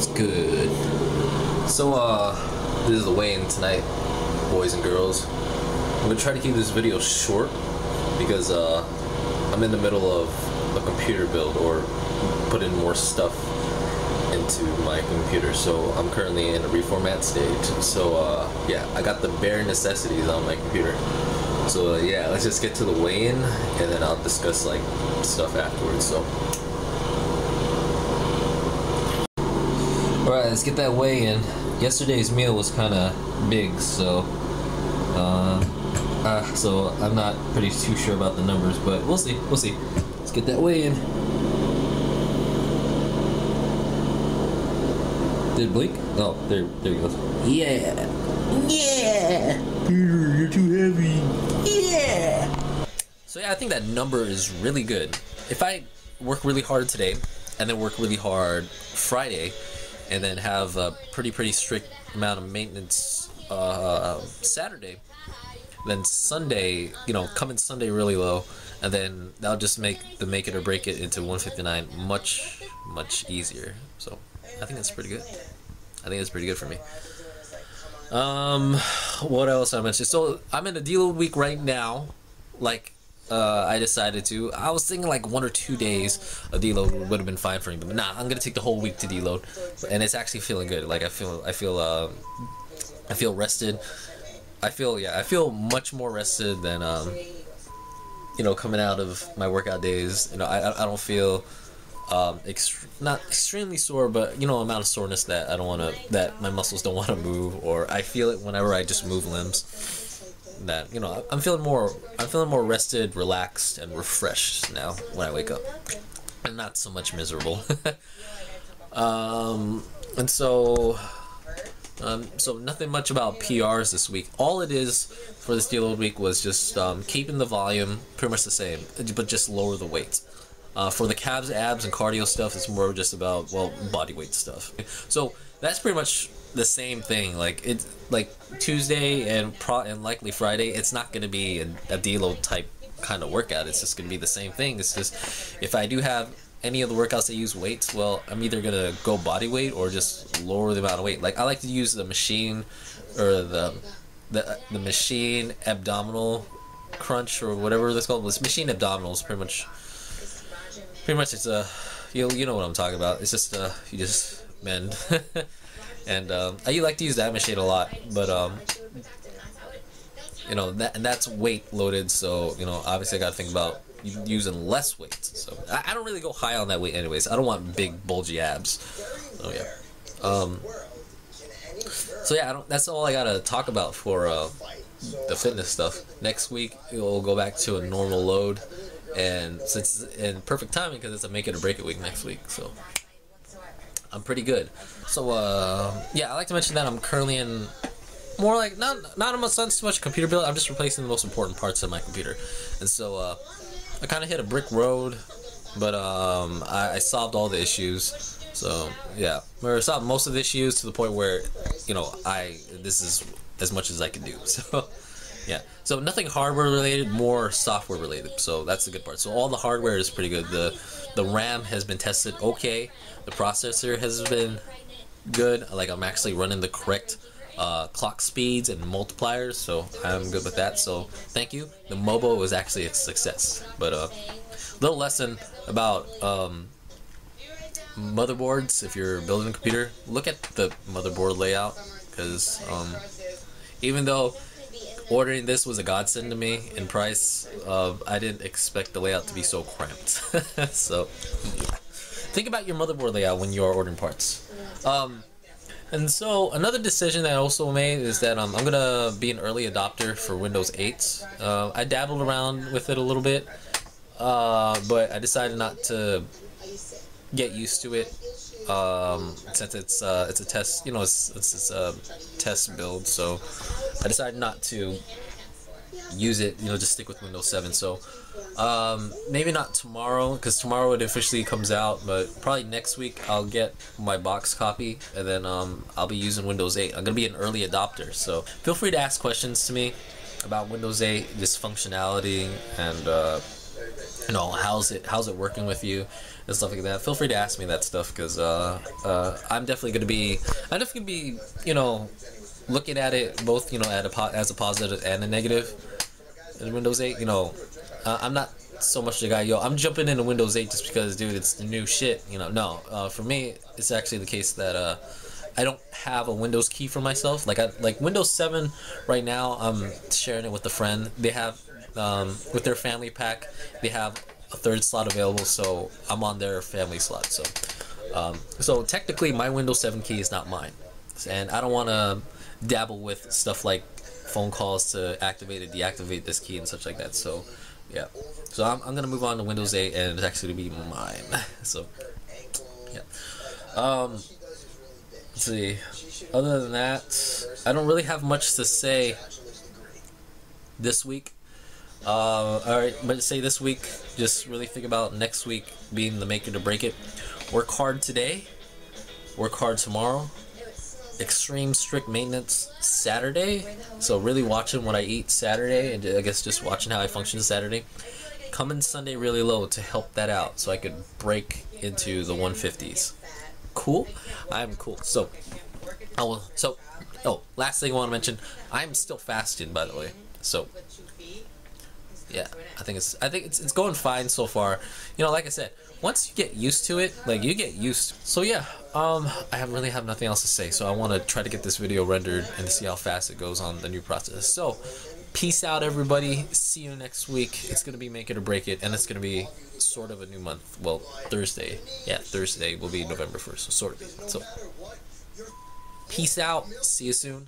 Good. So, this is the weigh-in tonight, boys and girls. I'm gonna try to keep this video short because I'm in the middle of a computer build or putting more stuff into my computer. So I'm currently in a reformat stage. So yeah, I got the bare necessities on my computer. So yeah, let's just get to the weigh-in and then I'll discuss like stuff afterwards. So. Alright, let's get that weigh-in. Yesterday's meal was kind of big, so I'm not too sure about the numbers, but we'll see. Let's get that weigh-in. Did it blink? Oh, there he goes. Yeah! Peter, you're too heavy. Yeah! So yeah, I think that number is really good. If I work really hard today, and then work really hard Friday, and then have a pretty strict amount of maintenance Saturday, then Sunday, come in Sunday really low, and then that'll just make it or break it into 159 much easier. So I think that's pretty good. I think it's pretty good for me. What else I mentioned? So I'm in a deload week right now. I decided to. I was thinking like 1 or 2 days of deload would have been fine for me, but nah, I'm gonna take the whole week to deload, and it's actually feeling good. Like I feel rested. I feel much more rested than coming out of my workout days. I don't feel not extremely sore, but amount of soreness that that my muscles don't want to move, or I feel it whenever I just move limbs. That I'm feeling more rested, relaxed, and refreshed now when I wake up, and not so much miserable. And so nothing much about PRs this week. All it is for this deload week was just keeping the volume pretty much the same, but just lower the weight. For the calves, abs, and cardio stuff, it's more just about body weight stuff. So that's pretty much the same thing. Like Tuesday and likely Friday, it's not going to be a deload type kind of workout. It's just going to be the same thing. It's just if I do have any of the workouts that use weights, well, I'm either going to go body weight or just lower the amount of weight. Like I like to use the machine or the machine abdominal crunch or whatever that's called. It's machine abdominals. Pretty much it's you know what I'm talking about. It's just you just bend. And I like to use that machine a lot, but that's weight loaded, so obviously I got to think about using less weight. So I don't really go high on that weight anyways. I don't want big bulgy abs. Oh yeah. So yeah, that's all I gotta talk about for the fitness stuff. Next week we'll go back to a normal load, and since it's in perfect timing because it's a make it or break it week next week, so I'm pretty good. So yeah, I like to mention that I'm currently in more like not so much computer build. I'm just replacing the most important parts of my computer, and so I kind of hit a brick road, but I solved all the issues. So yeah, I solved most of the issues to the point where this is as much as I can do. So yeah, so nothing hardware related, more software related. So that's the good part. So all the hardware is pretty good. The RAM has been tested okay. The processor has been good. Like I'm actually running the correct clock speeds and multipliers, so I'm good with that. So thank you. The MOBO was actually a success. But little lesson about motherboards. If you're building a computer, look at the motherboard layout, because even though ordering this was a godsend to me in price, I didn't expect the layout to be so cramped. So yeah, think about your motherboard layout when you are ordering parts. And so another decision that I also made is that I'm gonna be an early adopter for Windows 8. I dabbled around with it a little bit, but I decided not to get used to it since it's a test. It's a test build, so I decided not to use it. Just stick with Windows 7. So maybe not tomorrow, because tomorrow it officially comes out, but probably next week I'll get my box copy, and then I'll be using Windows 8. I'm gonna be an early adopter, so feel free to ask questions to me about Windows 8, just functionality, and you know, how's it working with you and stuff like that. Feel free to ask me that stuff, because I'm definitely gonna be, you know, looking at it both, you know, as a positive and a negative in Windows 8. You know, I'm not so much the guy, yo, I'm jumping into Windows 8 just because, dude, it's the new shit. You know, no. For me, it's actually the case that I don't have a Windows key for myself. Like Windows 7 right now, I'm sharing it with a friend. They have with their family pack, they have a third slot available, so I'm on their family slot. So technically, my Windows 7 key is not mine, and I don't want to dabble with stuff like phone calls to activate and deactivate this key and such like that. So yeah, so I'm gonna move on to Windows 8, and it's actually gonna be mine. So yeah. Let's see. Other than that, I don't really have much to say this week. Alright, but say this week, just really think about next week being the make it or break it. Work hard today, work hard tomorrow. Extreme strict maintenance Saturday, so really watching what I eat Saturday, and I guess just watching how I function Saturday. Coming Sunday really low to help that out, so I could break into the 150s. Cool? I'm cool. So, last thing I want to mention, I'm still fasting, by the way. So, yeah, I think it's going fine so far. You know, like I said, once you get used to it, like you get used. So yeah, I really have nothing else to say. So I want to try to get this video rendered and see how fast it goes on the new process. So, peace out, everybody. See you next week. It's gonna be make it or break it, and it's gonna be sort of a new month. Well, Thursday. Yeah, Thursday will be November 1st. So sort of. So, peace out. See you soon.